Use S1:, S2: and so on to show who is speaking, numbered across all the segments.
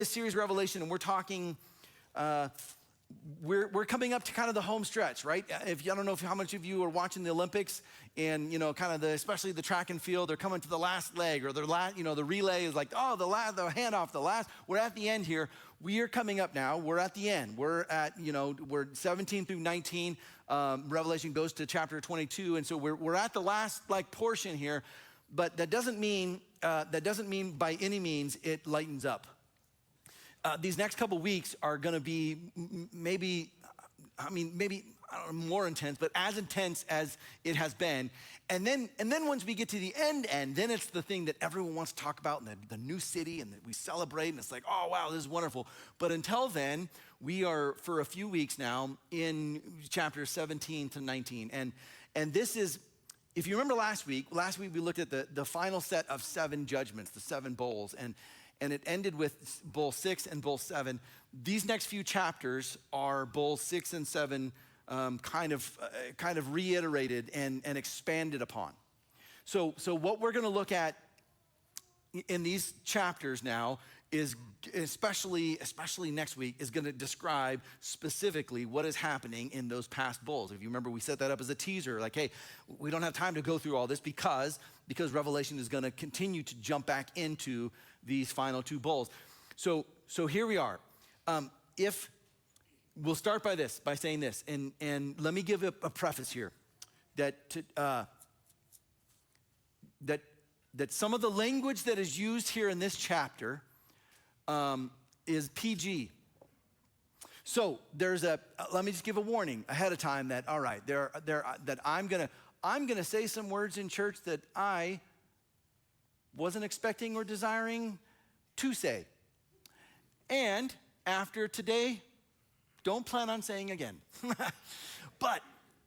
S1: this series Revelation, and we're talking, we're coming up to kind of the home stretch, right? If I don't know how much of you are watching the Olympics, and kind of especially the track and field, they're coming to the last leg, or the relay is like, oh, the handoff, the last. We're at the end here. We are coming up now. We're at the end. We're at we're 17 through 19. Revelation goes to chapter 22, and so we're at the last portion here. But that doesn't mean by any means it lightens up. These next couple weeks are going to be maybe I don't know, more intense, but as intense as it has been. And then once we get to the end, then it's the thing that everyone wants to talk about, and the new city, and that we celebrate, and it's like, oh wow, this is wonderful. But until then, we are for a few weeks now in chapters 17 to 19, and this is. If you remember last week we looked at the final set of 7 judgments, the 7 bowls, and it ended with bowl 6 and bowl 7. These next few chapters are bowls 6 and 7 kind of reiterated and expanded upon. So what we're gonna look at in these chapters now is, especially next week, is gonna describe specifically what is happening in those past bowls. If you remember, we set that up as a teaser, like, hey, we don't have time to go through all this because Revelation is gonna continue to jump back into these final 2 bowls. So here we are. If we'll start by saying this, and let me give a preface here, that some of the language that is used here in this chapter is PG. So let me just give a warning ahead of time that, all right, that I'm gonna say some words in church that I wasn't expecting or desiring to say. And after today, don't plan on saying again. But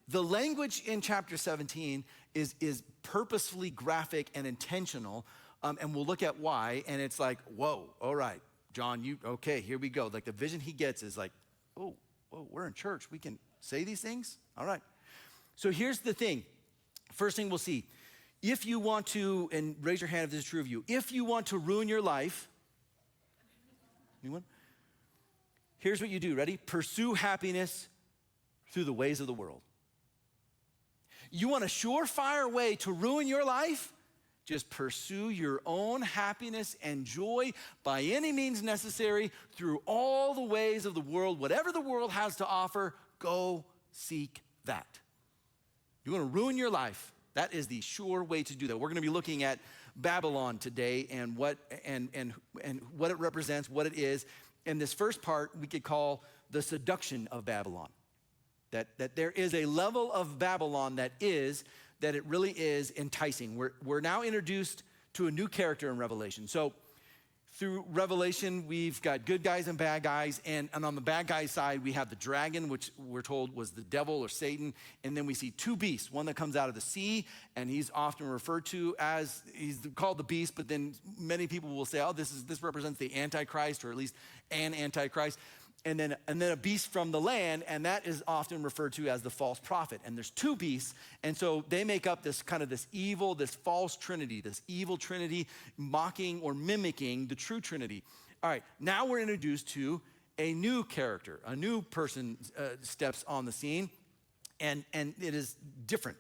S1: the language in chapter 17 is purposefully graphic and intentional, and we'll look at why, and it's like, whoa, all right, John, okay, here we go. Like the vision he gets is like, oh, whoa, we're in church. We can say these things? All right. So here's the thing. First thing we'll see. If you want to, and raise your hand if this is true of you, if you want to ruin your life, anyone? Here's what you do, ready? Pursue happiness through the ways of the world. You want a surefire way to ruin your life? Just pursue your own happiness and joy by any means necessary through all the ways of the world. Whatever the world has to offer, go seek that. You want to ruin your life? That is the sure way to do that. We're going to be looking at Babylon today and what it represents, what it is. And this first part we could call the seduction of Babylon. That there is a level of Babylon that it really is enticing. We're now introduced to a new character in Revelation. So through Revelation, we've got good guys and bad guys, and on the bad guy side, we have the dragon, which we're told was the devil or Satan, and then we see 2 beasts, one that comes out of the sea, and he's often referred to as, he's called the beast, but then many people will say, oh, this represents the Antichrist, or at least an Antichrist. And then a beast from the land, and that is often referred to as the false prophet. And there's 2 beasts, and so they make up this evil, this false trinity, this evil trinity, mocking or mimicking the true trinity. All right, now we're introduced to a new character, a new person steps on the scene, and it is different.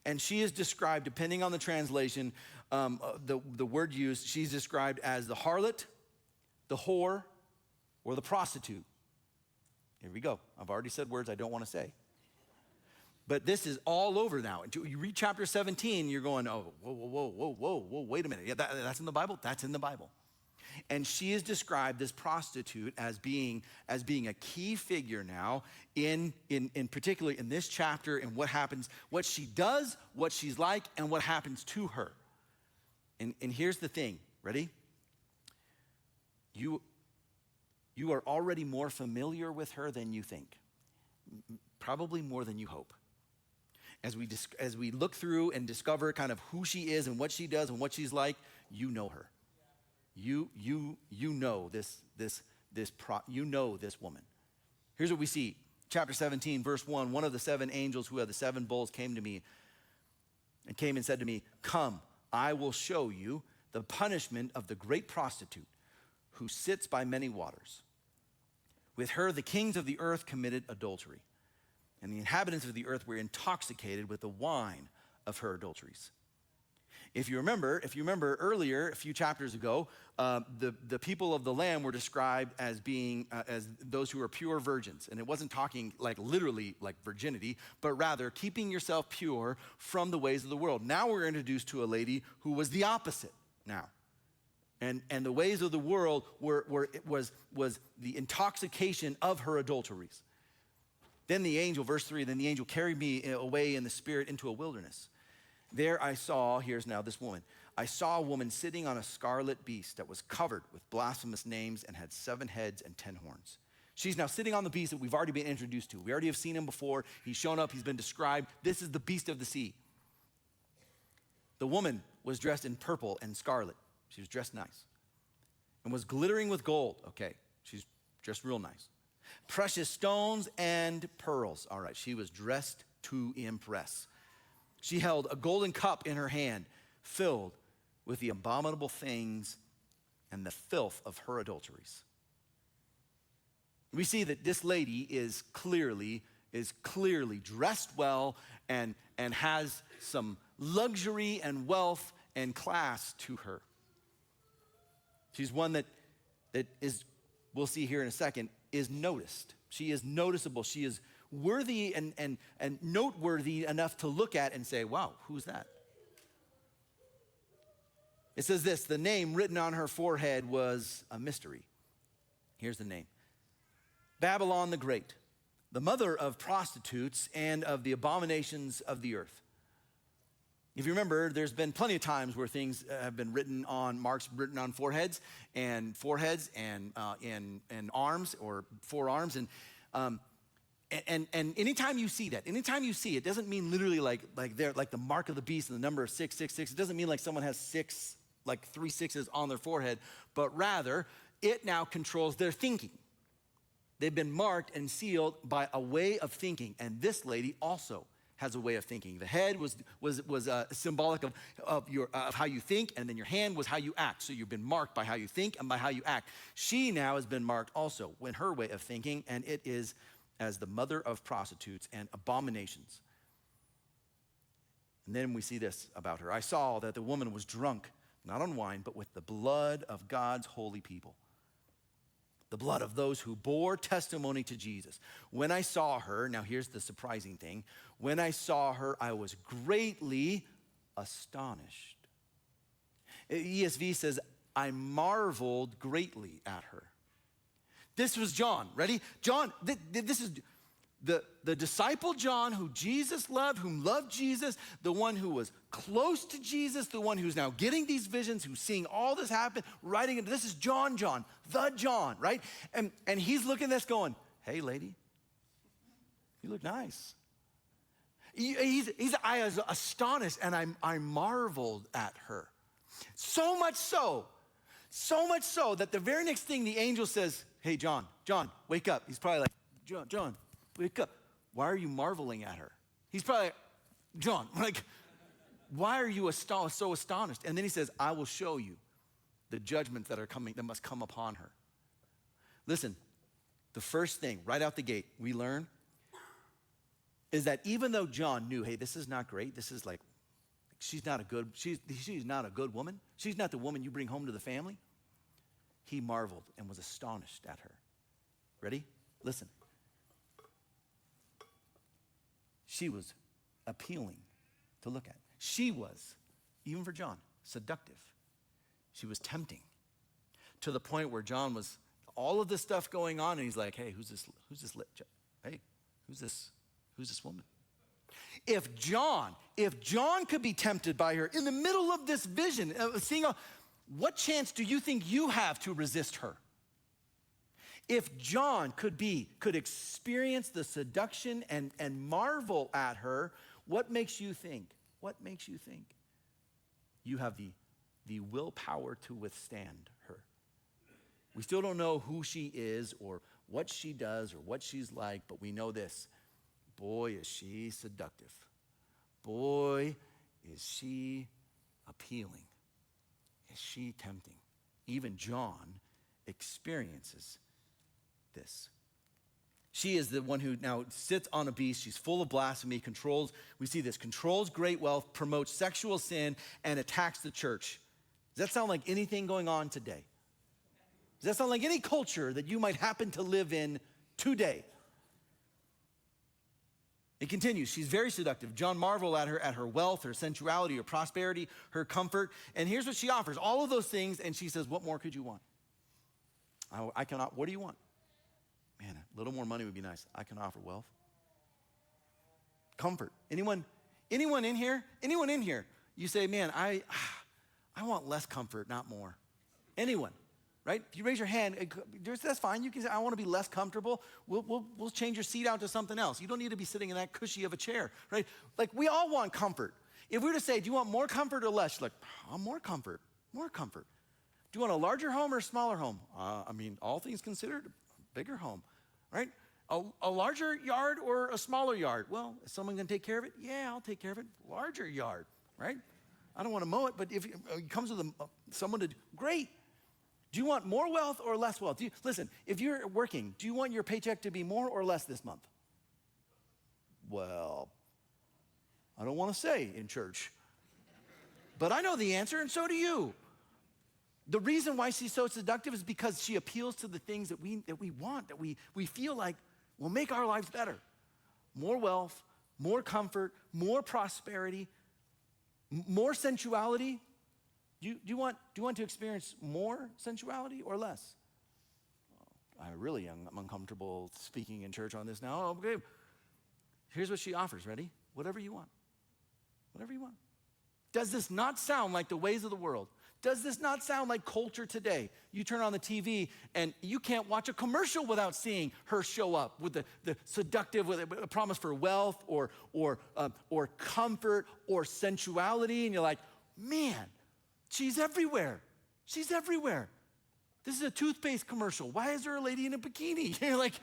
S1: And she is described, depending on the translation, the word used, she's described as the harlot, the whore, or the prostitute. Here we go. I've already said words I don't want to say. But this is all over now. You read chapter 17, you're going, oh, whoa, wait a minute. Yeah, that's in the Bible? That's in the Bible. And she is described, this prostitute, as being a key figure now in particularly in this chapter, and what happens, what she does, what she's like, and what happens to her. And here's the thing. Ready? You are already more familiar with her than you think, probably more than you hope. As we look through and discover kind of who she is and what she does and what she's like, you know her. You know this woman. Here's what we see. Chapter 17, verse 1, one of the 7 angels who had the 7 bowls came to me and came and said to me, come, I will show you the punishment of the great prostitute who sits by many waters. With her, the kings of the earth committed adultery, and the inhabitants of the earth were intoxicated with the wine of her adulteries. If you remember earlier, a few chapters ago, the people of the land were described as being as those who are pure virgins. And it wasn't talking like literally like virginity, but rather keeping yourself pure from the ways of the world. Now we're introduced to a lady who was the opposite now. And the ways of the world was the intoxication of her adulteries. Then the angel, verse 3, then the angel carried me away in the spirit into a wilderness. There I saw, here's now this woman. I saw a woman sitting on a scarlet beast that was covered with blasphemous names and had 7 heads and 10 horns. She's now sitting on the beast that we've already been introduced to. We already have seen him before. He's shown up. He's been described. This is the beast of the sea. The woman was dressed in purple and scarlet. She was dressed nice and was glittering with gold. Okay, she's dressed real nice. Precious stones and pearls. All right, she was dressed to impress. She held a golden cup in her hand filled with the abominable things and the filth of her adulteries. We see that this lady is clearly dressed well and has some luxury and wealth and class to her. She's one that is, we'll see here in a second, is noticed. She is noticeable. She is worthy and noteworthy enough to look at and say, wow, who's that? It says this, the name written on her forehead was a mystery. Here's the name. Babylon the Great, the mother of prostitutes and of the abominations of the earth. If you remember, there's been plenty of times where things have been written on, marks written on foreheads and in arms or forearms. And anytime you see that, it doesn't mean literally like the mark of the beast and the number of 666. It doesn't mean like someone has 3 sixes on their forehead, but rather it now controls their thinking. They've been marked and sealed by a way of thinking, and this lady also has a way of thinking. The head was symbolic of how you think, and then your hand was how you act. So you've been marked by how you think and by how you act. She now has been marked also in her way of thinking, and it is as the mother of prostitutes and abominations. And then we see this about her. I saw that the woman was drunk, not on wine, but with the blood of God's holy people, the blood of those who bore testimony to Jesus. When I saw her, now here's the surprising thing. When I saw her, I was greatly astonished. ESV says, I marveled greatly at her. This was John, ready? John, this is the disciple John who Jesus loved, whom loved Jesus, the one who was close to Jesus, the one who's now getting these visions, who's seeing all this happen, writing it. This is John, the John, right? And he's looking at this going, hey, lady, you look nice. I was astonished and I marveled at her. So much so that the very next thing the angel says, hey, John, wake up. He's probably like, John, wake up. Why are you marveling at her? He's probably like, John, why are you so astonished? And then he says, I will show you the judgments that are coming, that must come upon her. Listen, the first thing right out the gate we learn is that even though John knew, hey, this is not great, this is like, she's not a good woman. She's not the woman you bring home to the family. He marveled and was astonished at her. Ready? Listen. She was appealing to look at. She was, even for John, seductive. She was tempting to the point where John was, all of this stuff going on, and he's like, hey, who's this? Hey, who's this woman? If John could be tempted by her in the middle of this vision, seeing what chance do you think you have to resist her? If John could experience the seduction and marvel at her, what makes you think? What makes you think you have the willpower to withstand her? We still don't know who she is or what she does or what she's like, but we know this. Boy, is she seductive. Boy, is she appealing. Is she tempting? Even John experiences this. She is the one who now sits on a beast. She's full of blasphemy, we see this, controls great wealth, promotes sexual sin, and attacks the church. Does that sound like anything going on today? Does that sound like any culture that you might happen to live in today? It continues. She's very seductive. John marveled at her wealth, her sensuality, her prosperity, her comfort. And here's what she offers. All of those things, and she says, what more could you want? I cannot. What do you want? Man, a little more money would be nice. I can offer wealth. Comfort. Anyone in here? Anyone in here? You say, man, I want less comfort, not more. Anyone? Right? If you raise your hand, that's fine. You can say, I want to be less comfortable. We'll change your seat out to something else. You don't need to be sitting in that cushy of a chair, right? Like, we all want comfort. If we were to say, do you want more comfort or less? You're like, oh, more comfort, more comfort. Do you want a larger home or a smaller home? All things considered, a bigger home, right? A larger yard or a smaller yard? Well, is someone going to take care of it? Yeah, I'll take care of it. Larger yard, right? I don't want to mow it, but if it comes with someone to, great. Do you want more wealth or less wealth? Listen, if you're working, do you want your paycheck to be more or less this month? Well, I don't want to say in church, but I know the answer, and so do you. The reason why she's so seductive is because she appeals to the things that we want, that we feel like will make our lives better. More wealth, more comfort, more prosperity, more sensuality. Do you want to experience more sensuality or less? I really am uncomfortable speaking in church on this now. Okay. Here's what she offers. Ready? Whatever you want. Whatever you want. Does this not sound like the ways of the world? Does this not sound like culture today? You turn on the TV and you can't watch a commercial without seeing her show up with the seductive, with a promise for wealth or comfort or sensuality, and you're like, man, she's everywhere. She's everywhere. This is a toothpaste commercial. Why is there a lady in a bikini? You're like,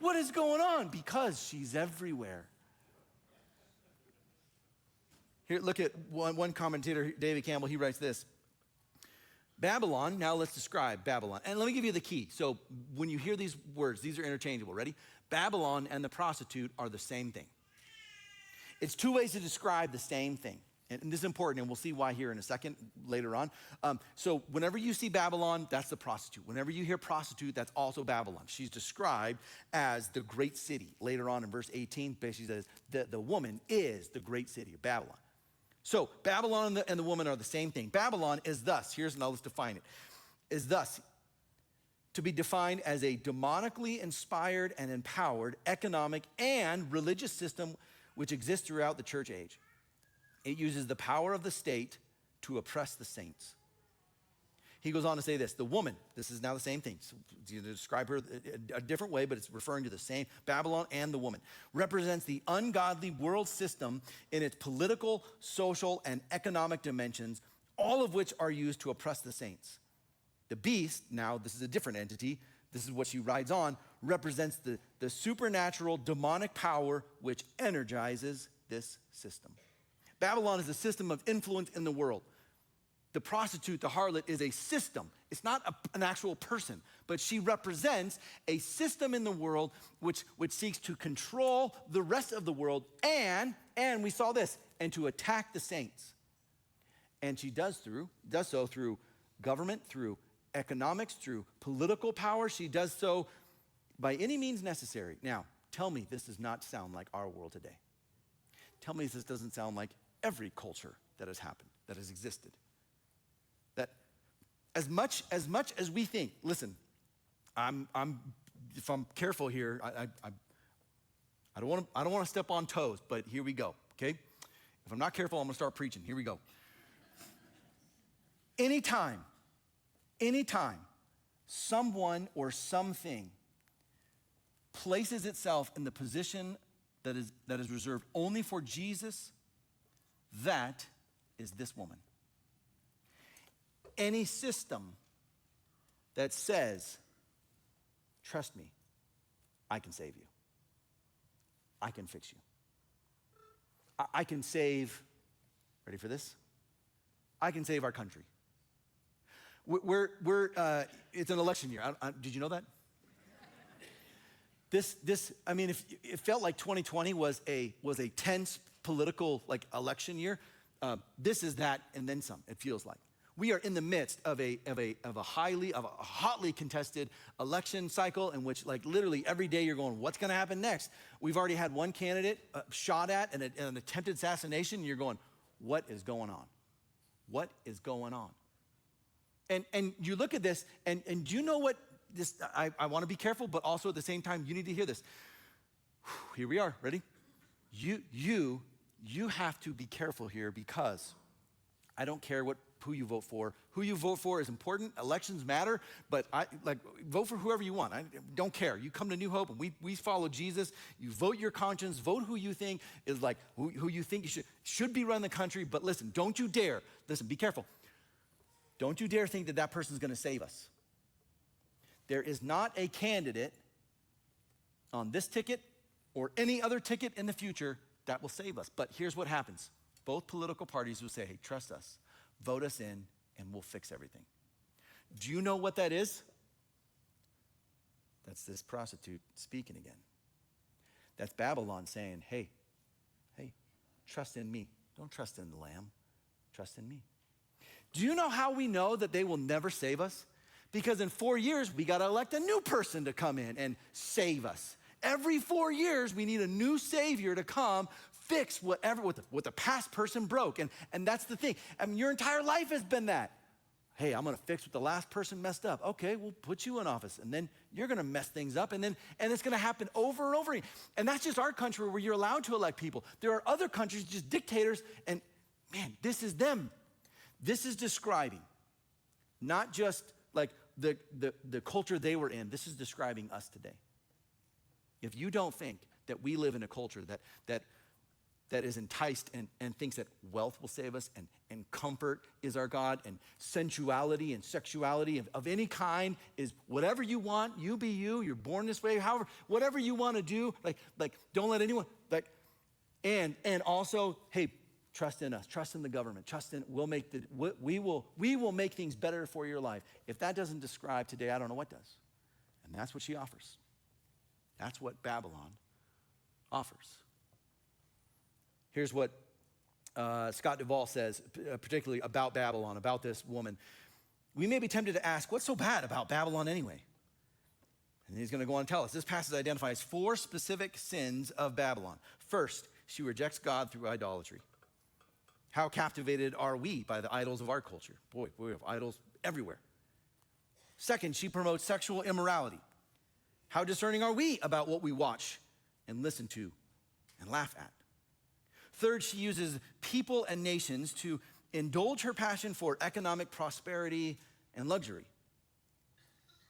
S1: what is going on? Because she's everywhere. Here, look at one commentator, David Campbell. He writes this. Babylon, now let's describe Babylon. And let me give you the key. So when you hear these words, these are interchangeable. Ready? Babylon and the prostitute are the same thing. It's two ways to describe the same thing. And this is important, and we'll see why here in a second, later on. So whenever you see Babylon, that's the prostitute. Whenever you hear prostitute, that's also Babylon. She's described as the great city. Later on in verse 18, basically says the woman is the great city of Babylon. So Babylon and the woman are the same thing. Babylon is thus, now let's define it, is thus to be defined as a demonically inspired and empowered economic and religious system which exists throughout the church age. It uses the power of the state to oppress the saints. He goes on to say this, the woman, this is now the same thing. So you describe her a different way, but it's referring to the same, Babylon and the woman, represents the ungodly world system in its political, social, and economic dimensions, all of which are used to oppress the saints. The beast, now this is a different entity, this is what she rides on, represents the supernatural demonic power which energizes this system. Babylon is a system of influence in the world. The prostitute, the harlot, is a system. It's not an actual person, but she represents a system in the world which seeks to control the rest of the world and we saw this, and to attack the saints. And she does so through government, through economics, through political power. She does so by any means necessary. Now, tell me this does not sound like our world today. Tell me this doesn't sound like every culture that has happened, that has existed. That as much as we think, listen, if I'm careful here, I don't want to step on toes, but here we go, okay? If I'm not careful, I'm gonna start preaching. Here we go. Anytime someone or something places itself in the position that is reserved only for Jesus, that is this woman. Any system that says, trust me, I can save you. I can fix you. I can save, ready for this? I can save our country. It's an election year. Did you know that? I mean, if it felt like 2020 was a tense political election year, this is that and then some. It feels like we are in the midst of a hotly contested election cycle in which literally every day you're going, what's going to happen next? We've already had one candidate shot at and an attempted assassination. And you're going, what is going on? What is going on? And you look at this, and do you know what this? I want to be careful, but also at the same time, you need to hear this. Here we are. Ready? You have to be careful here, because I don't care who you vote for. Who you vote for is important. Elections matter, but vote for whoever you want. I don't care. You come to New Hope, and we follow Jesus. You vote your conscience. Vote who you think is who you think you should be running the country. But listen, don't you dare. Listen, be careful. Don't you dare think that person's going to save us. There is not a candidate on this ticket or any other ticket in the future that will save us. But here's what happens. Both political parties will say, hey, trust us, vote us in, and we'll fix everything. Do you know what that is? That's this prostitute speaking again. That's Babylon saying, hey, trust in me. Don't trust in the lamb. Trust in me. Do you know how we know that they will never save us? Because in 4 years, we got to elect a new person to come in and save us. Every 4 years, we need a new savior to come fix what the past person broke. And that's the thing. I mean, your entire life has been that. Hey, I'm going to fix what the last person messed up. Okay, we'll put you in office, and then you're going to mess things up, and it's going to happen over and over again. And that's just our country where you're allowed to elect people. There are other countries, just dictators, and man, this is them. This is describing not just the culture they were in. This is describing us today. If you don't think that we live in a culture that is enticed and thinks that wealth will save us and comfort is our God and sensuality and sexuality of any kind is whatever you want, you be you, you're born this way, however, whatever you want to do, don't let anyone, and also, hey, trust in us, trust in the government, we will make things better for your life. If that doesn't describe today, I don't know what does. And that's what she offers. That's what Babylon offers. Here's what Scott Duvall says, particularly about Babylon, about this woman. We may be tempted to ask, what's so bad about Babylon anyway? And he's going to go on and tell us. This passage identifies 4 specific sins of Babylon. First, she rejects God through idolatry. How captivated are we by the idols of our culture? Boy, we have idols everywhere. Second, she promotes sexual immorality. How discerning are we about what we watch and listen to and laugh at? Third, she uses people and nations to indulge her passion for economic prosperity and luxury.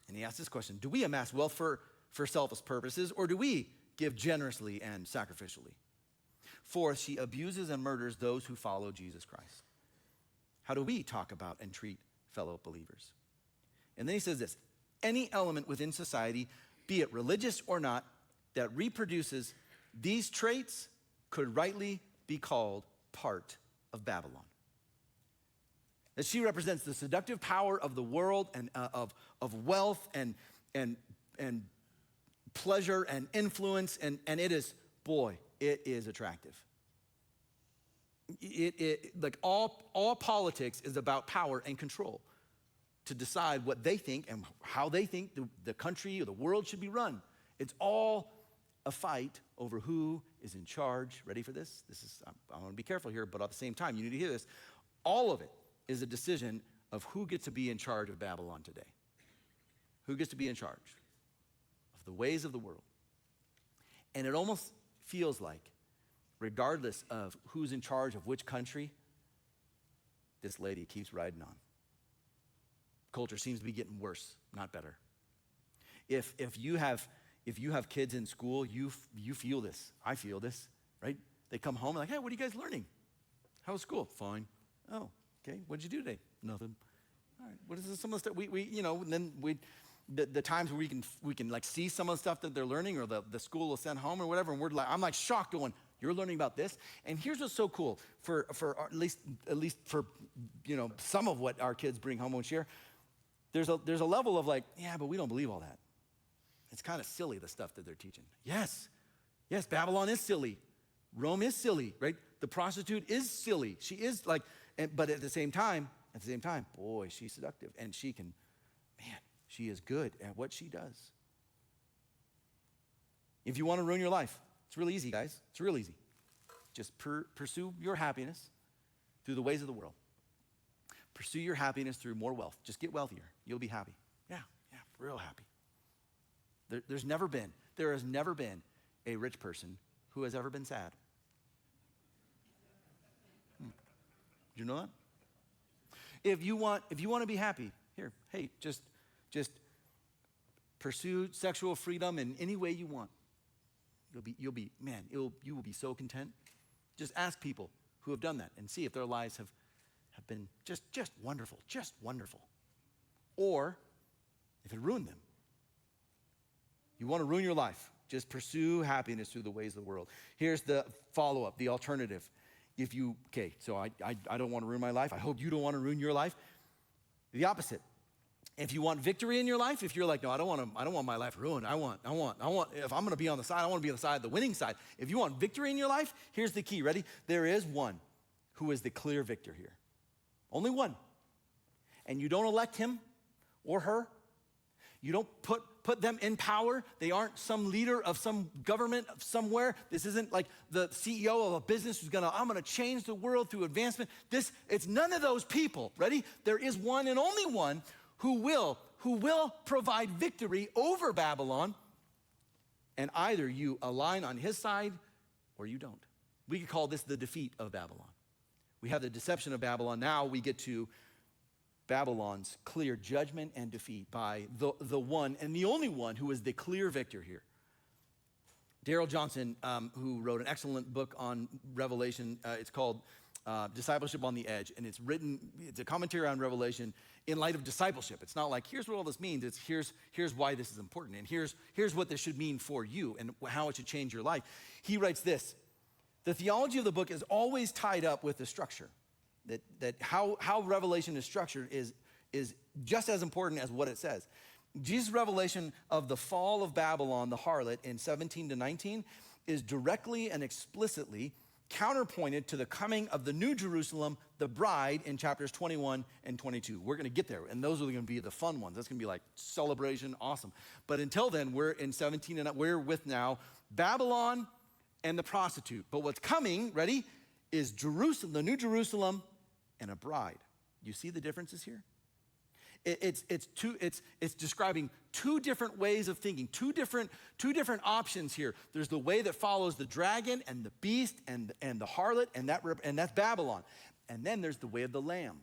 S1: And he asks this question: do we amass wealth for selfish purposes, or do we give generously and sacrificially? Fourth, she abuses and murders those who follow Jesus Christ. How do we talk about and treat fellow believers? And then he says this: any element within society, be it religious or not, that reproduces these traits could rightly be called part of Babylon. That she represents the seductive power of the world and of wealth and pleasure and influence, and it is, boy, it is attractive. All politics is about power and control, to decide what they think and how they think the country or the world should be run. It's all a fight over who is in charge. Ready for this? I want to be careful here, but at the same time, you need to hear this. All of it is a decision of who gets to be in charge of Babylon today. Who gets to be in charge of the ways of the world. And it almost feels like, regardless of who's in charge of which country, this lady keeps riding on. Culture seems to be getting worse, not better. If you have kids in school, you feel this. I feel this, right? They come home and hey, what are you guys learning? How was school? Fine. Oh, okay. What did you do today? Nothing. All right. What is some of the stuff and then the times where we can see some of the stuff that they're learning, or the school will send home or whatever, and I'm shocked going, you're learning about this? And here's what's so cool for at least for some of what our kids bring home and share. there's a level of like, yeah, but we don't believe all that. It's kind of silly, the stuff that they're teaching. Yes, Babylon is silly. Rome is silly, right? The prostitute is silly. She is like, but at the same time, boy, she's seductive. And she is good at what she does. If you want to ruin your life, it's real easy, guys. It's real easy. Just pursue your happiness through the ways of the world. Pursue your happiness through more wealth. Just get wealthier. You'll be happy. Yeah, real happy. There has never been a rich person who has ever been sad. Did you know that? If you want to be happy, just pursue sexual freedom in any way you want. You will be so content. Just ask people who have done that and see if their lives have been just wonderful, or if it ruined them. You want to ruin your life, just pursue happiness through the ways of the world. Here's the follow-up, the alternative. So I don't want to ruin my life. I hope you don't want to ruin your life. The opposite. If you want victory in your life, if you're like, no, I don't want my life ruined. I want, if I'm going to be on the side, I want to be on the side, the winning side. If you want victory in your life, here's the key. Ready? There is one who is the clear victor here. Only one. And you don't elect him or her. You don't put them in power. They aren't some leader of some government somewhere. This isn't like the CEO of a business who's I'm gonna change the world through advancement. It's none of those people. Ready? There is one and only one who will provide victory over Babylon, and either you align on his side or you don't. We could call this the defeat of Babylon. We have the deception of Babylon. Now we get to Babylon's clear judgment and defeat by the one and the only one who is the clear victor here. Darrell Johnson, who wrote an excellent book on Revelation, it's called Discipleship on the Edge, and it's a commentary on Revelation in light of discipleship. It's not like, here's what all this means. It's here's why this is important, and here's what this should mean for you and how it should change your life. He writes this: the theology of the book is always tied up with the structure. That how Revelation is structured is just as important as what it says. Jesus' revelation of the fall of Babylon, the harlot, in 17 to 19, is directly and explicitly counterpointed to the coming of the New Jerusalem, the bride, in chapters 21 and 22. We're going to get there, and those are going to be the fun ones. That's going to be like celebration, awesome. But until then, we're in 17, and we're with now Babylon and the prostitute. But what's coming, ready, is Jerusalem, the New Jerusalem, and a bride. You see the differences here? It's describing two different ways of thinking, two different options here. There's the way that follows the dragon and the beast and the harlot, and that's Babylon. And then there's the way of the Lamb,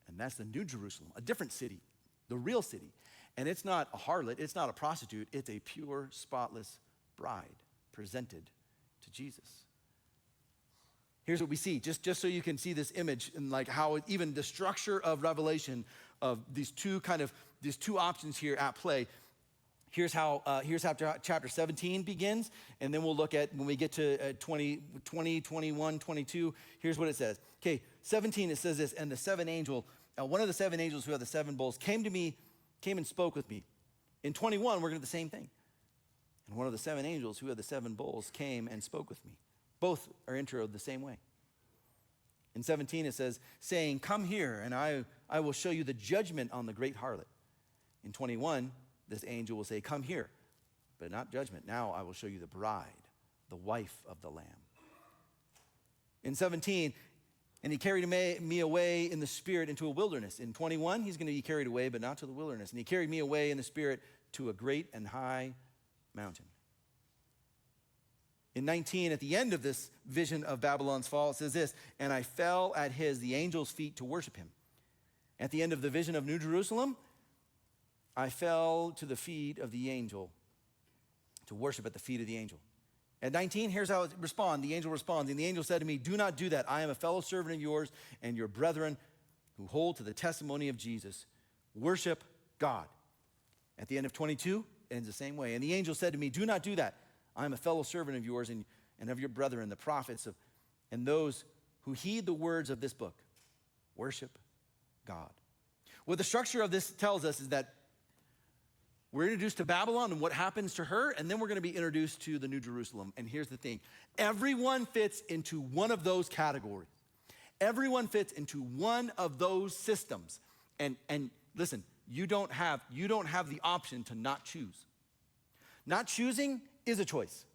S1: and that's the New Jerusalem, a different city, the real city. And it's not a harlot, it's not a prostitute, it's a pure, spotless bride presented to Jesus. Here's what we see, just so you can see this image and like how even the structure of Revelation of these two options here at play. Here's how chapter 17 begins, and then we'll look at when we get to 20, 21, 22. Here's what it says. Okay, 17, it says this: and the seven angel, one of the seven angels who had the seven bowls came and spoke with me. In 21, we're going to do the same thing. And one of the seven angels who had the seven bowls came and spoke with me. Both are introed the same way. In 17, it says, saying, come here, and I will show you the judgment on the great harlot. In 21, this angel will say, come here, but not judgment. Now I will show you the bride, the wife of the Lamb. In 17, and he carried me away in the spirit into a wilderness. In 21, he's going to be carried away, but not to the wilderness. And he carried me away in the spirit to a great and high mountain. In 19, at the end of this vision of Babylon's fall, it says this: and I fell at the angel's feet to worship him. At the end of the vision of New Jerusalem, I fell to the feet of the angel to worship at the feet of the angel. At 19, here's how it responds. The angel responds, and the angel said to me, do not do that. I am a fellow servant of yours and your brethren who hold to the testimony of Jesus. Worship God. At the end of 22, it ends the same way. And the angel said to me, do not do that. I am a fellow servant of yours and of your brethren, the prophets, and those who heed the words of this book. Worship God. What the structure of this tells us is that we're introduced to Babylon and what happens to her, and then we're going to be introduced to the New Jerusalem. And here's the thing. Everyone fits into one of those categories. Everyone fits into one of those systems. And listen, you don't have the option to not choose. Not choosing is a choice.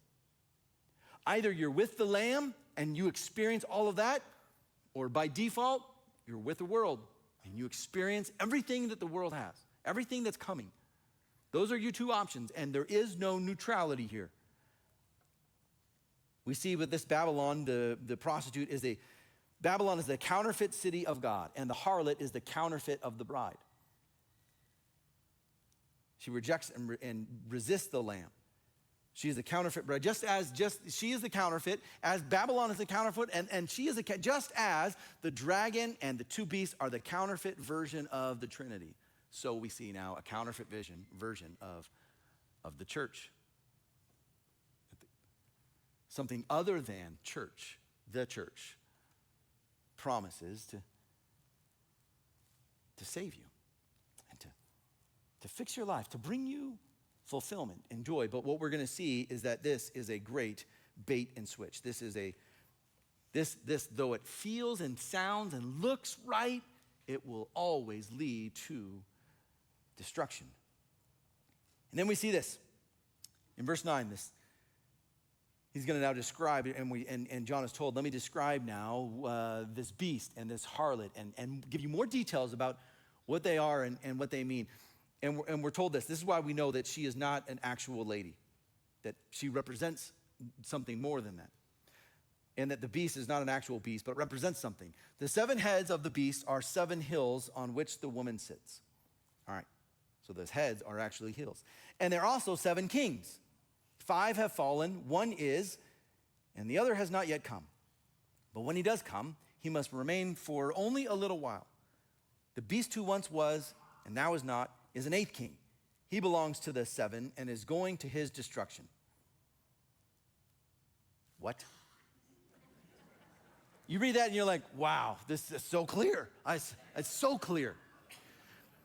S1: Either you're with the Lamb and you experience all of that, or by default, you're with the world and you experience everything that the world has, everything that's coming. Those are your two options, and there is no neutrality here. We see with this Babylon, the prostitute Babylon is the counterfeit city of God, and the harlot is the counterfeit of the bride. She rejects and resists the Lamb. She is the counterfeit bride, just she is the counterfeit, as Babylon is the counterfeit, and she is just as the dragon and the two beasts are the counterfeit version of the Trinity. So we see now a counterfeit version of the church. Something other than church, the church, promises to save you and to fix your life, to bring you fulfillment and joy. But what we're going to see is that this is a great bait and switch. This though it feels and sounds and looks right, it will always lead to destruction. And then we see this in verse 9. He's going to now describe it, and John is told, let me describe now this beast and this harlot and give you more details about what they are and what they mean. And we're told this is why we know that she is not an actual lady, that she represents something more than that. And that the beast is not an actual beast, but represents something. The 7 heads of the beast are 7 hills on which the woman sits. All right. So those heads are actually hills. And there are also 7 kings. 5 have fallen, 1 is, and the other has not yet come. But when he does come, he must remain for only a little while. The beast who once was, and now is not, is an 8th king. He belongs to the 7 and is going to his destruction. What? You read that and you're like, wow, this is so clear. It's so clear.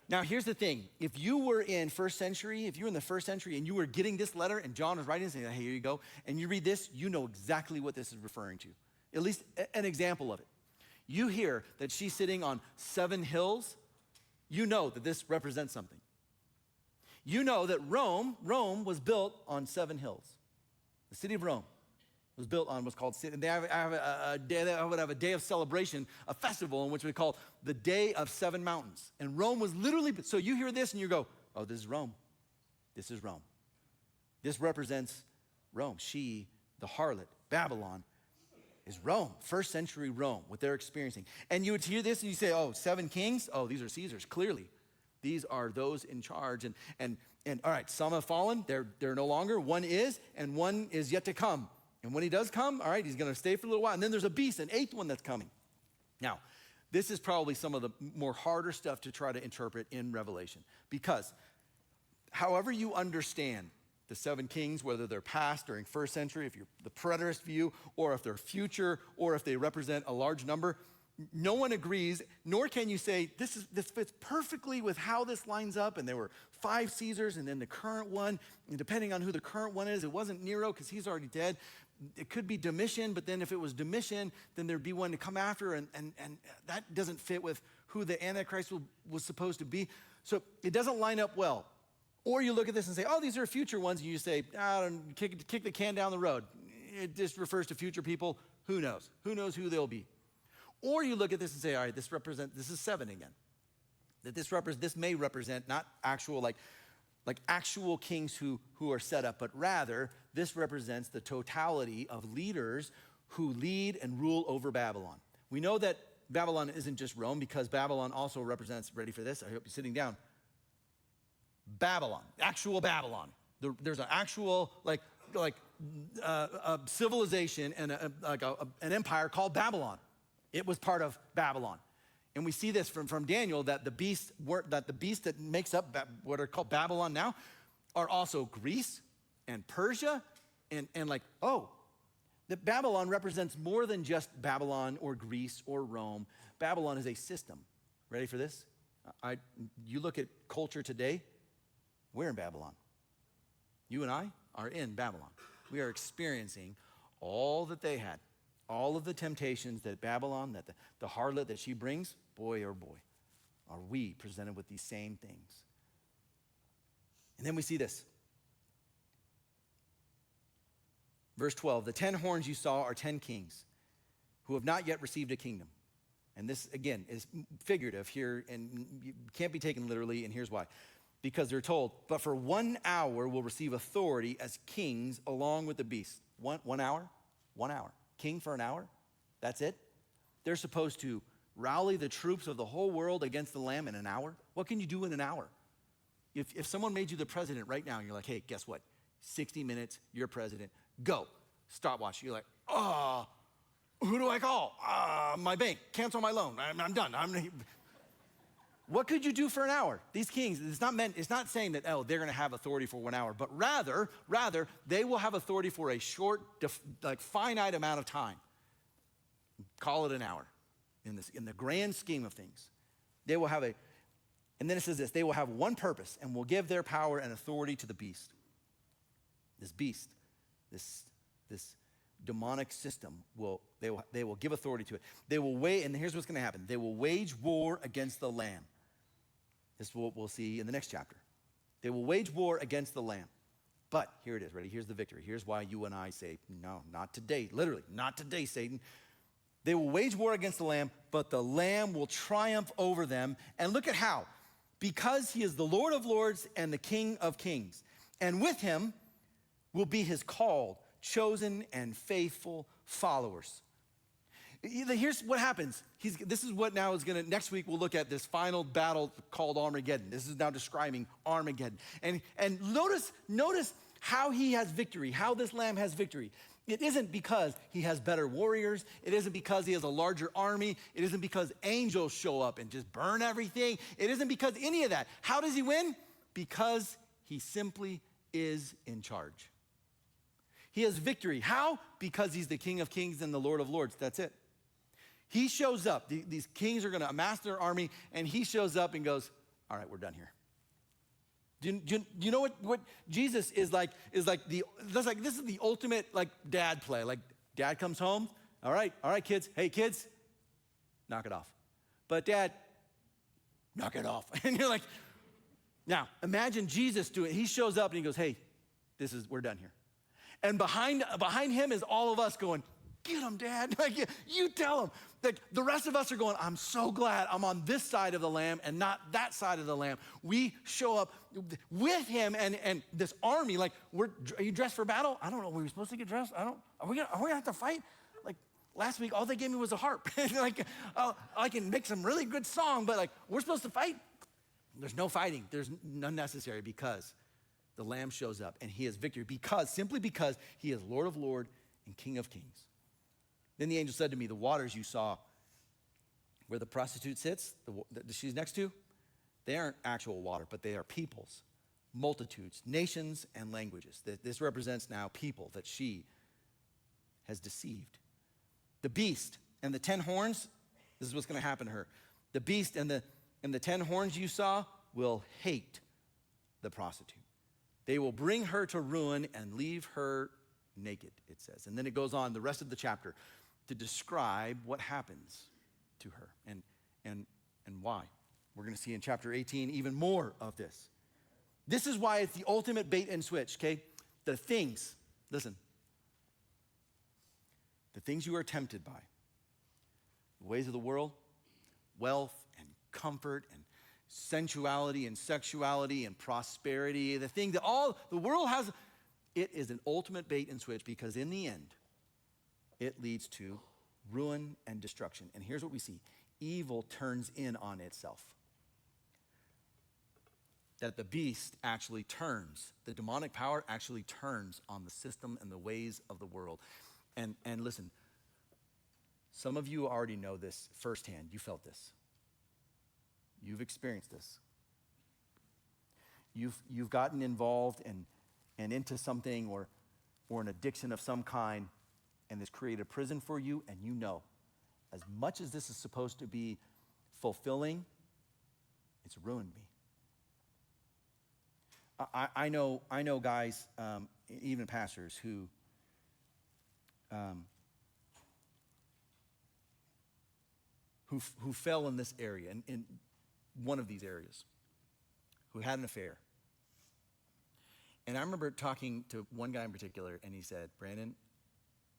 S1: Now, here's the thing. If you were in the first century and you were getting this letter and John was writing and saying, hey, here you go, and you read this, you know exactly what this is referring to, at least an example of it. You hear that she's sitting on 7 hills, you know that this represents something. You know that Rome was built on 7 hills. The city of Rome was built on what's called, and they would have a day of celebration, a festival in which we call the Day of 7 Mountains. And Rome was literally, so you hear this and you go, oh, this is Rome. This is Rome. This represents Rome. She, the harlot, Babylon, is Rome, first century Rome, what they're experiencing. And you would hear this and you say, oh, 7 kings? Oh, these are Caesars, clearly. These are those in charge. And all right, some have fallen, they're no longer. 1 is, and 1 is yet to come. And when he does come, all right, he's going to stay for a little while. And then there's a beast, an 8th one that's coming. Now, this is probably some of the more harder stuff to try to interpret in Revelation. Because however you understand the 7 kings, whether they're past during first century, if you're the preterist view, or if they're future, or if they represent a large number, no one agrees, nor can you say, this fits perfectly with how this lines up, and there were 5 Caesars, and then the current one, and depending on who the current one is, it wasn't Nero because he's already dead. It could be Domitian, but then if it was Domitian, then there'd be one to come after, and that doesn't fit with who the Antichrist was supposed to be. So it doesn't line up well. Or you look at this and say, oh, these are future ones, and you say, kick the can down the road. It just refers to future people. Who knows? Who knows who they'll be? Or you look at this and say, all right, this is 7 again. That this may represent not actual, like actual kings who are set up, but rather this represents the totality of leaders who lead and rule over Babylon. We know that Babylon isn't just Rome because Babylon also represents, ready for this? I hope you're sitting down. Babylon, actual Babylon. There's an actual a civilization and an empire called Babylon. It was part of Babylon. And we see this from Daniel that the beast that makes up what are called Babylon now are also Greece and Persia and that Babylon represents more than just Babylon or Greece or Rome. Babylon is a system. Ready for this? You look at culture today, we're in Babylon. You and I are in Babylon. We are experiencing all that they had, all of the temptations that Babylon, that the harlot that she brings. Boy, oh boy, are we presented with these same things. And then we see this. Verse 12, the 10 horns you saw are 10 kings who have not yet received a kingdom. And this, again, is figurative here and can't be taken literally, and here's why. Because they're told, but for 1 hour will receive authority as kings along with the beast. 1 hour? 1 hour. King for an hour? That's it? They're supposed to rally the troops of the whole world against the Lamb in an hour? What can you do in an hour? If someone made you the president right now, and you're like, hey, guess what? 60 minutes, you're president. Go. Stopwatch. You're like, oh, who do I call? My bank. Cancel my loan. I'm done. What could you do for an hour? These kings, it's not saying that, oh, they're going to have authority for 1 hour, but rather, they will have authority for a short, finite amount of time. Call it an hour in the grand scheme of things. They will have and then it says this, they will have one purpose and will give their power and authority to the beast. This beast, this demonic system, they will give authority to it. They will and here's what's going to happen. They will wage war against the Lamb. This is what we'll see in the next chapter. They will wage war against the Lamb. But here it is, ready? Here's the victory. Here's why you and I say, no, not today. Literally, not today, Satan. They will wage war against the Lamb, but the Lamb will triumph over them. And look at how. Because he is the Lord of lords and the King of kings. And with him will be his called, chosen, and faithful followers. Here's what happens. This is what now is going to, next week we'll look at this final battle called Armageddon. This is now describing Armageddon. And notice how he has victory, how this Lamb has victory. It isn't because he has better warriors. It isn't because he has a larger army. It isn't because angels show up and just burn everything. It isn't because any of that. How does he win? Because he simply is in charge. He has victory. How? Because he's the King of kings and the Lord of lords. That's it. He shows up. These kings are going to amass their army, and he shows up and goes, all right, we're done here. Do you know what Jesus is like? This is the ultimate dad play. Like dad comes home. All right, kids. Hey, kids, knock it off. But dad, knock it off. And you're like, now imagine Jesus doing it. He shows up and he goes, hey, we're done here. And behind him is all of us going, get him, Dad. You tell him. The rest of us are going, I'm so glad I'm on this side of the Lamb and not that side of the Lamb. We show up with him and this army. Are you dressed for battle? I don't know. Were we supposed to get dressed? Are we gonna have to fight? Last week, all they gave me was a harp. I can make some really good song, but we're supposed to fight? There's no fighting. There's none necessary because the Lamb shows up and he has victory simply because he is Lord of lords and King of kings. Then the angel said to me, the waters you saw where the prostitute sits, that she's next to, they aren't actual water, but they are peoples, multitudes, nations, and languages. This represents now people that she has deceived. The beast and the 10 horns, this is what's going to happen to her. The beast and the 10 horns you saw will hate the prostitute. They will bring her to ruin and leave her naked, it says. And then it goes on the rest of the chapter to describe what happens to her and why. We're going to see in chapter 18 even more of this. This is why it's the ultimate bait and switch, okay? The things you are tempted by, the ways of the world, wealth and comfort and sensuality and sexuality and prosperity, the thing that all the world has, it is an ultimate bait and switch because in the end, it leads to ruin and destruction. And here's what we see. Evil turns in on itself. That the beast actually turns, the demonic power actually turns on the system and the ways of the world. And listen, some of you already know this firsthand. You felt this. You've experienced this. You've gotten involved and into something or an addiction of some kind, and this created a prison for you, and you know, as much as this is supposed to be fulfilling, It's ruined me. I know guys, even pastors, who fell in this area, in one of these areas, who had an affair. And I remember talking to one guy in particular, and he said, Brandon,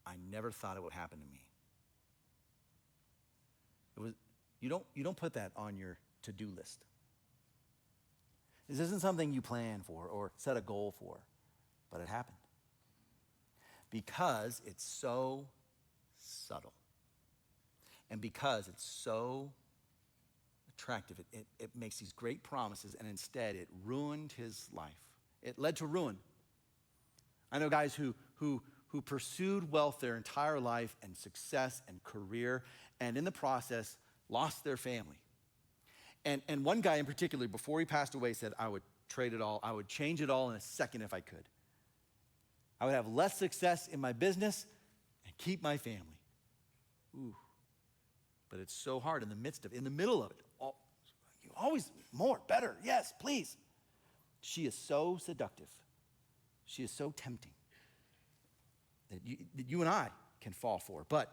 S1: I never thought it would happen to me. It was, you don't put that on your to-do list. This isn't something you plan for or set a goal for, but it happened. Because it's so subtle. And because it's so attractive, it makes these great promises, and instead it ruined his life. It led to ruin. I know guys who pursued wealth their entire life and success and career, and in the process lost their family. And one guy in particular, before he passed away, said, I would trade it all. I would change it all in a second if I could. I would have less success in my business and keep my family. Ooh. But it's so hard in the middle of it. Always more, better, yes, please. She is so seductive. She is so tempting that you and I can fall for. But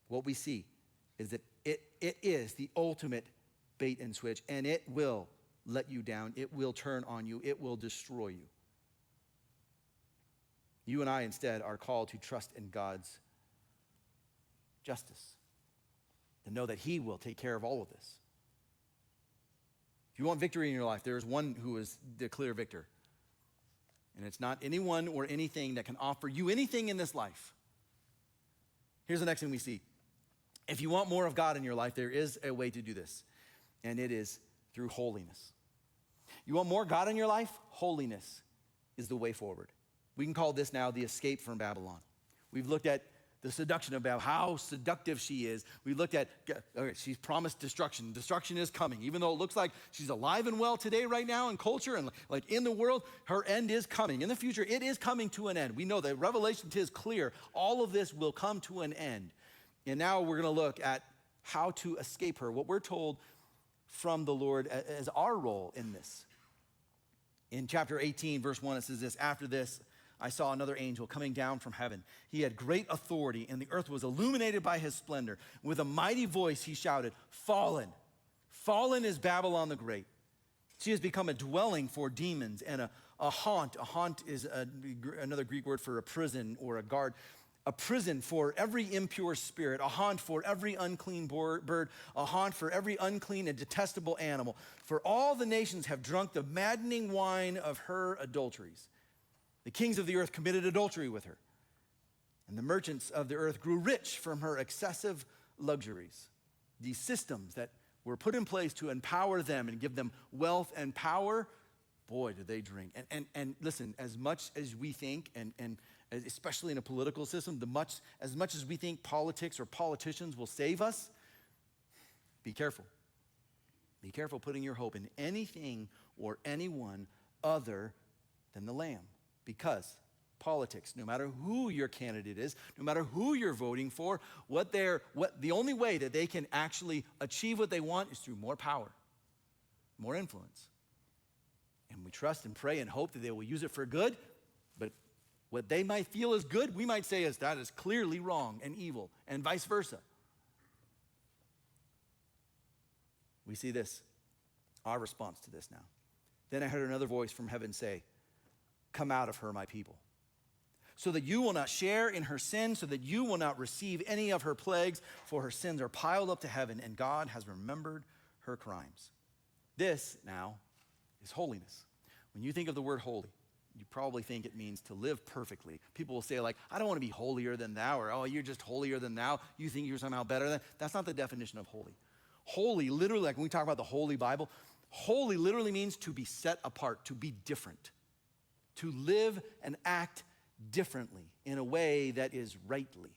S1: what we see is that it is the ultimate bait and switch, and it will let you down. It will turn on you. It will destroy you. You and I instead are called to trust in God's justice, to know that he will take care of all of this. If you want victory in your life, there is one who is the clear victor. And it's not anyone or anything that can offer you anything in this life. Here's the next thing we see. If you want more of God in your life, there is a way to do this, and it is through holiness. You want more God in your life? Holiness is the way forward. We can call this now the escape from Babylon. We've looked at the seduction of Babylon, how seductive she is. We looked at, okay, she's promised destruction. Destruction is coming. Even though it looks like she's alive and well today right now in culture and like in the world, her end is coming. In the future, it is coming to an end. We know that Revelation is clear. All of this will come to an end. And now we're going to look at how to escape her, what we're told from the Lord as our role in this. In chapter 18, verse 1, it says this, after this, I saw another angel coming down from heaven. He had great authority, and the earth was illuminated by his splendor. With a mighty voice, he shouted, fallen, fallen is Babylon the Great. She has become a dwelling for demons and a haunt. A haunt is another Greek word for a prison or a guard. A prison for every impure spirit, a haunt for every unclean bird, a haunt for every unclean and detestable animal. For all the nations have drunk the maddening wine of her adulteries. The kings of the earth committed adultery with her, and the merchants of the earth grew rich from her excessive luxuries. These systems that were put in place to empower them and give them wealth and power, boy, did they drink. And listen, as much as we think, and especially in a political system, as much as we think politics or politicians will save us, be careful. Be careful putting your hope in anything or anyone other than the Lamb. Because politics, no matter who your candidate is, no matter who you're voting for, the only way that they can actually achieve what they want is through more power, more influence. And we trust and pray and hope that they will use it for good, but what they might feel is good, we might say that is clearly wrong and evil, and vice versa. We see this, our response to this now. Then I heard another voice from heaven say, come out of her, my people, so that you will not share in her sin, so that you will not receive any of her plagues, for her sins are piled up to heaven, and God has remembered her crimes. This now is holiness. When you think of the word holy, you probably think it means to live perfectly. People will say like, I don't want to be holier than thou, or oh, you're just holier than thou. You think you're somehow better than. That's not the definition of holy. Holy, literally, like when we talk about the Holy Bible, holy literally means to be set apart, to be different, to live and act differently in a way that is rightly.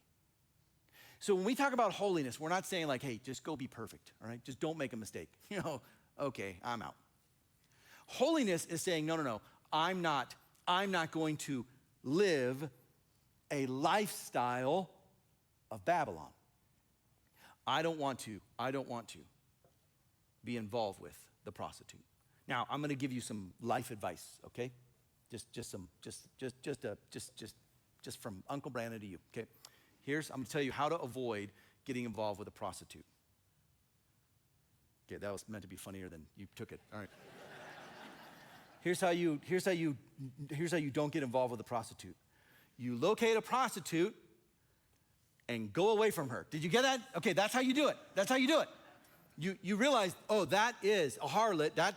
S1: So when we talk about holiness, we're not saying like, hey, just go be perfect, all right? Just don't make a mistake. Okay, I'm out. Holiness is saying, no, I'm not going to live a lifestyle of Babylon. I don't want to be involved with the prostitute. Now, I'm going to give you some life advice, okay? Just from Uncle Brandon to you, okay? I'm going to tell you how to avoid getting involved with a prostitute. Okay, that was meant to be funnier than you took it. All right. Here's how you don't get involved with a prostitute. You locate a prostitute and go away from her. Did you get that? Okay, that's how you do it. That's how you do it. You realize, oh, that is a harlot. That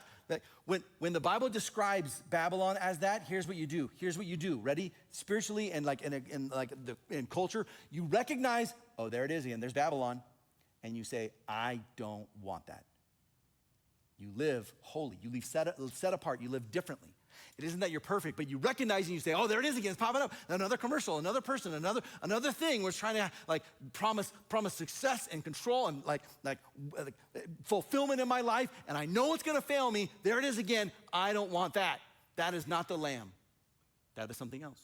S1: when the Bible describes Babylon as that, here's what you do. Here's what you do. Ready? Spiritually and in culture, you recognize, oh, there it is again. There's Babylon, and you say, I don't want that. You live holy. You live set apart. You live differently. It isn't that you're perfect, but you recognize and you say, oh, there it is again. It's popping up. Another commercial, another person, another thing was trying to promise success and control and fulfillment in my life, and I know it's going to fail me. There it is again. I don't want that. That is not the Lamb. That is something else.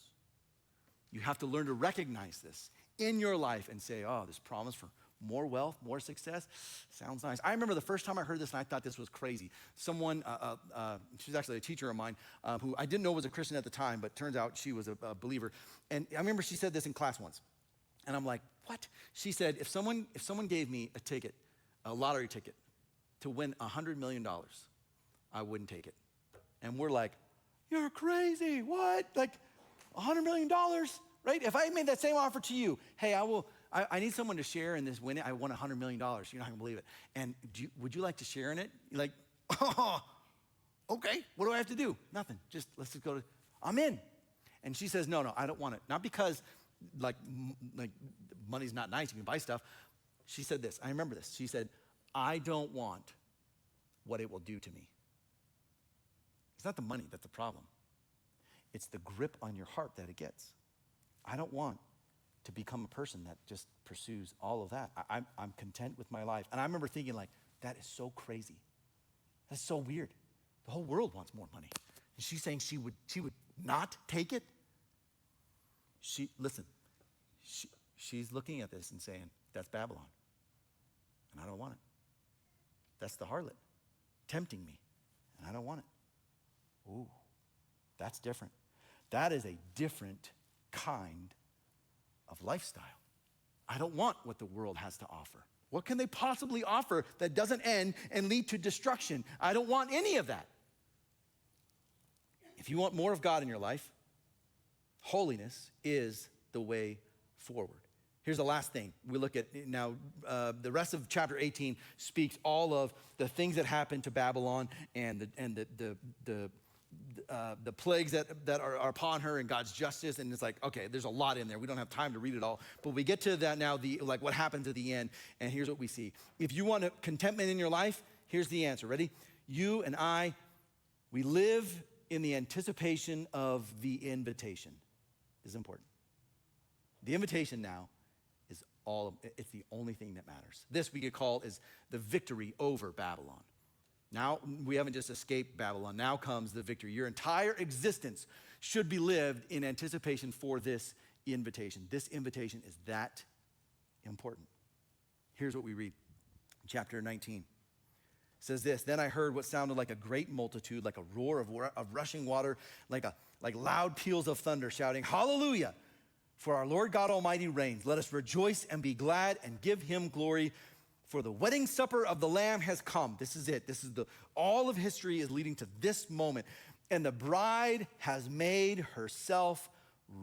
S1: You have to learn to recognize this in your life and say, oh, this promise for more wealth, more success, sounds nice. I remember the first time I heard this and I thought this was crazy. Someone, she's actually a teacher of mine who I didn't know was a Christian at the time, but turns out she was a believer. And I remember she said this in class once. And I'm like, what? She said, if someone gave me a ticket, a lottery ticket, to win $100 million, I wouldn't take it. And we're like, you're crazy, what? Like $100 million, right? If I made that same offer to you, hey, I need someone to share in this win. I won $100 million. You're not gonna believe it. And would you like to share in it? You're like, oh, okay. What do I have to do? Nothing. Let's just go to, I'm in. And she says, no, I don't want it. Not because like money's not nice, you can buy stuff. She said this, I remember this. She said, I don't want what it will do to me. It's not the money that's the problem. It's the grip on your heart that it gets. I don't want to become a person that just pursues all of that. I'm content with my life. And I remember thinking like, that is so crazy. That's so weird. The whole world wants more money. And she's saying she would not take it? She's looking at this and saying, that's Babylon. And I don't want it. That's the harlot tempting me. And I don't want it. Ooh, that's different. That is a different kind of lifestyle. I don't want what the world has to offer. What can they possibly offer that doesn't end and lead to destruction? I don't want any of that. If you want more of God in your life, holiness is the way forward. Here's the last thing we look at now. The rest of chapter 18 speaks all of the things that happened to Babylon and the plagues that are upon her and God's justice. And it's like, okay, there's a lot in there. We don't have time to read it all. But we get to that now, what happens at the end. And here's what we see. If you want contentment in your life, here's the answer. Ready? You and I, we live in the anticipation of the invitation. This is important. The invitation now is it's the only thing that matters. This we could call is the victory over Babylon. Now, we haven't just escaped Babylon. Now comes the victory. Your entire existence should be lived in anticipation for this invitation. This invitation is that important. Here's what we read. Chapter 19 says this, then I heard what sounded like a great multitude, like a roar of rushing water, like loud peals of thunder shouting, hallelujah, for our Lord God Almighty reigns. Let us rejoice and be glad and give him glory. For the wedding supper of the Lamb has come. This is it. All of history is leading to this moment. And the bride has made herself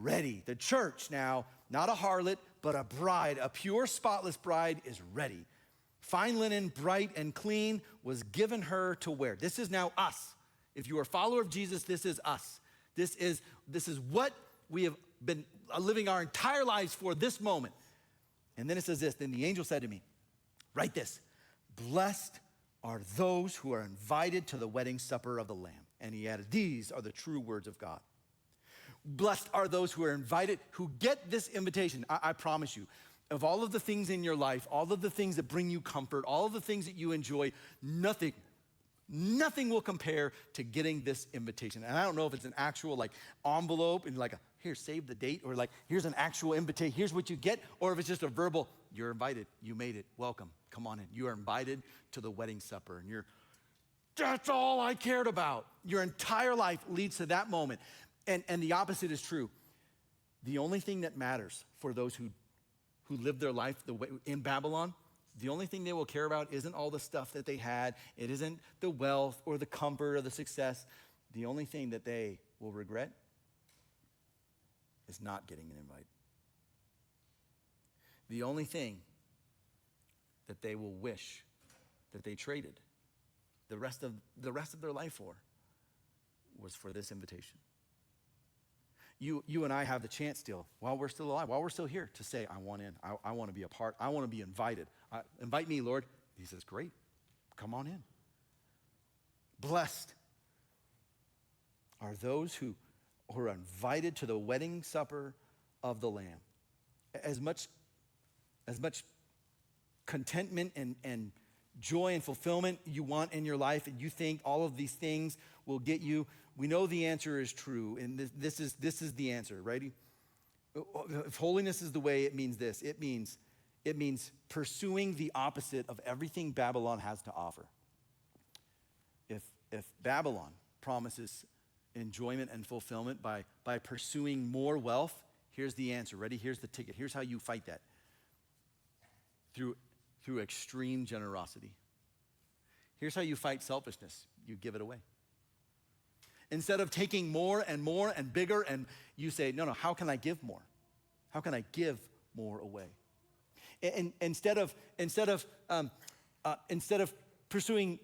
S1: ready. The church now, not a harlot, but a bride, a pure, spotless bride is ready. Fine linen, bright and clean, was given her to wear. This is now us. If you are a follower of Jesus, this is us. This is what we have been living our entire lives for, this moment. And then it says this, then the angel said to me, write this, blessed are those who are invited to the wedding supper of the Lamb. And he added, these are the true words of God. Blessed are those who are invited, who get this invitation. I promise you, of all of the things in your life, all of the things that bring you comfort, all of the things that you enjoy, nothing will compare to getting this invitation. And I don't know if it's an actual envelope and here, save the date, or here's an actual invitation, here's what you get, or if it's just a verbal, you're invited, you made it, welcome, come on in. You are invited to the wedding supper, and That's all I cared about. Your entire life leads to that moment. And the opposite is true. The only thing that matters for those who live their life the way in Babylon, the only thing they will care about isn't all the stuff that they had. It isn't the wealth or the comfort or the success. The only thing that they will regret is not getting an invite. The only thing that they will wish that they traded the rest of their life for was for this invitation. You and I have the chance still, while we're still alive, while we're still here, to say, I want in. I want to be a part. I want to be invited. Invite me, Lord. He says, great. Come on in. Blessed are those who are invited to the wedding supper of the Lamb. As much contentment and joy and fulfillment you want in your life, and you think all of these things will get you, we know the answer is true, and this is the answer, right? If holiness is the way, it means this. It means pursuing the opposite of everything Babylon has to offer. If Babylon promises enjoyment and fulfillment by pursuing more wealth, here's the answer. Ready? Here's the ticket. Here's how you fight that. Through extreme generosity. Here's how you fight selfishness. You give it away. Instead of taking more and more and bigger, and you say, no, how can I give more? How can I give more away? And instead of pursuing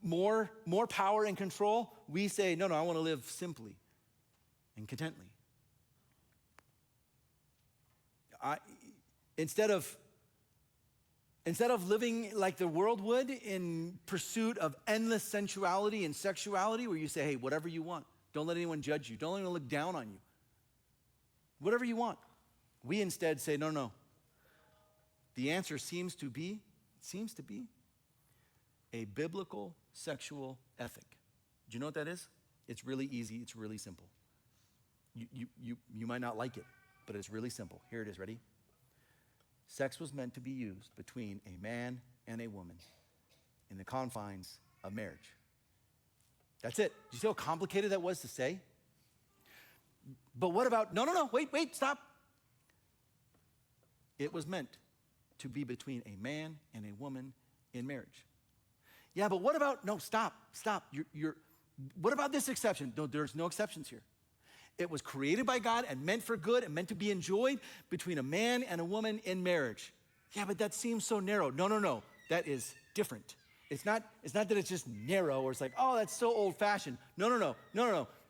S1: more power and control, we say, no, I want to live simply and contently. Instead of living like the world would in pursuit of endless sensuality and sexuality, where you say, hey, whatever you want. Don't let anyone judge you. Don't let anyone look down on you. Whatever you want. We instead say, no. The answer seems to be a biblical sexual ethic. Do you know what that is? It's really easy. It's really simple. You might not like it, but it's really simple. Here it is. Ready? Sex was meant to be used between a man and a woman in the confines of marriage. That's it. Do you see how complicated that was to say? But what about, no, wait, stop. It was meant to be between a man and a woman in marriage. Yeah, but what about, no, stop. What about this exception? No, there's no exceptions here. It was created by God and meant for good and meant to be enjoyed between a man and a woman in marriage. Yeah, but that seems so narrow. No. That is different. It's not that it's just narrow or it's like, oh, that's so old-fashioned. No.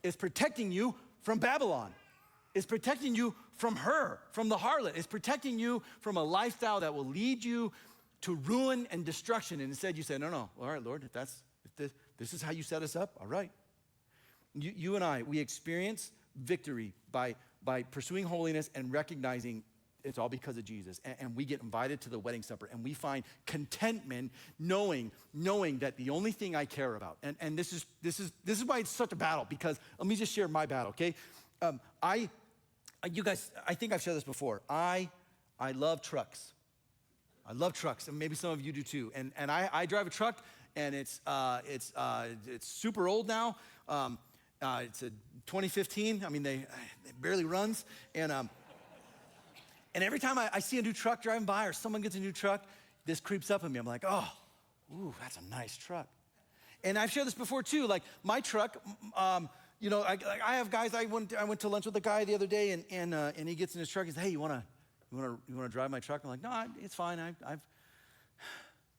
S1: It's protecting you from Babylon. It's protecting you from her, from the harlot. It's protecting you from a lifestyle that will lead you to ruin and destruction. And instead you say, no. All right, Lord, if this is how you set us up, all right. You and I, we experience victory by pursuing holiness and recognizing it's all because of Jesus. And we get invited to the wedding supper, and we find contentment knowing that the only thing I care about, and this is why it's such a battle, because let me just share my battle, okay? You guys, I think I've shared this before. I love trucks. I love trucks, and maybe some of you do too. And I drive a truck, and it's super old now. It's a 2015. I mean, it barely runs. And every time I see a new truck driving by or someone gets a new truck, this creeps up on me. I'm like, ooh, that's a nice truck. And I've shared this before too. Like my truck, I have guys. I went to lunch with a guy the other day, and he gets in his truck. He says, hey, you wanna drive my truck? I'm like, no, it's fine.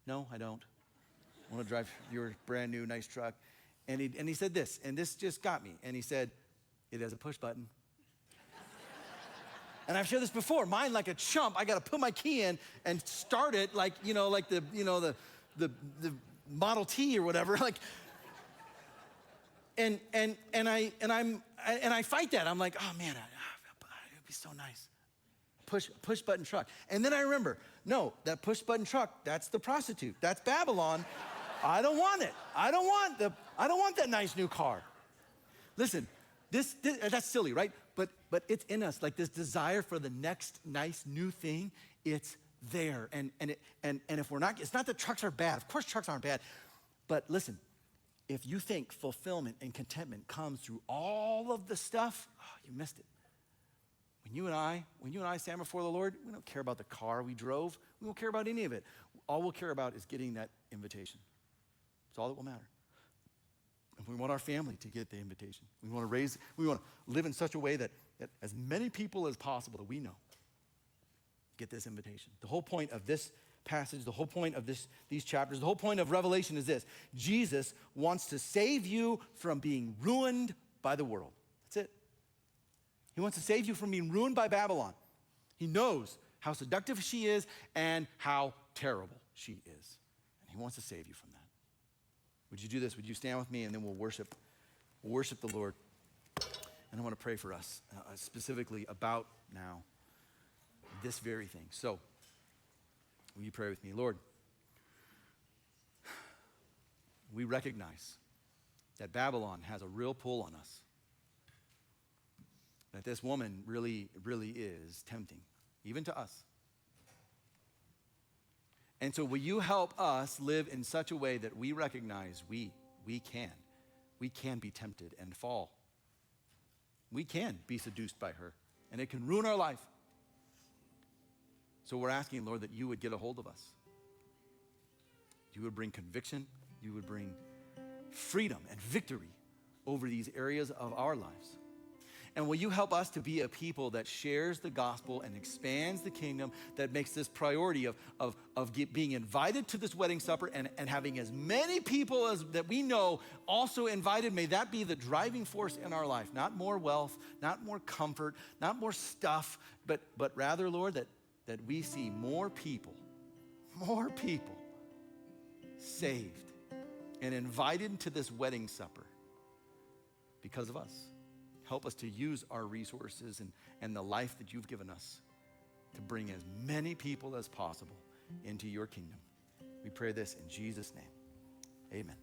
S1: No, I don't. I want to drive your brand new nice truck. And he said this, and this just got me. And he said, it has a push button. And I've shared this before. Mine, like a chump, I got to put my key in and start it like the Model T or whatever. Like, and I fight that. I'm like, oh man, it'd be so nice. Push button truck. And then I remember, no, that push button truck, that's the prostitute. That's Babylon. I don't want it. I don't want that nice new car. Listen, this that's silly, right? But it's in us, like this desire for the next nice new thing. It's there, and if we're not, it's not that trucks are bad. Of course, trucks aren't bad, But listen, if you think fulfillment and contentment comes through all of the stuff, you missed it. When you and I stand before the Lord, we don't care about the car we drove. We don't care about any of it. All we'll care about is getting that invitation. It's all that will matter. And we want our family to get the invitation. We want to live in such a way that as many people as possible that we know get this invitation. The whole point of this passage, the whole point of these chapters, the whole point of Revelation is this: Jesus wants to save you from being ruined by the world. That's it. He wants to save you from being ruined by Babylon. He knows how seductive she is and how terrible she is. And he wants to save you from that. Would you do this? Would you stand with me, and then we'll worship the Lord. And I want to pray for us, specifically about now this very thing. So, will you pray with me? Lord, we recognize that Babylon has a real pull on us. That this woman really, really is tempting, even to us. And so will you help us live in such a way that we recognize we can be tempted and fall. We can be seduced by her, and it can ruin our life. So we're asking, Lord, that you would get a hold of us. You would bring conviction. You would bring freedom and victory over these areas of our lives. And will you help us to be a people that shares the gospel and expands the kingdom, that makes this priority of being invited to this wedding supper and having as many people as that we know also invited. May that be the driving force in our life. Not more wealth, not more comfort, not more stuff, but rather, Lord, that we see more people saved and invited to this wedding supper because of us. Help us to use our resources and the life that you've given us to bring as many people as possible into your kingdom. We pray this in Jesus' name. Amen.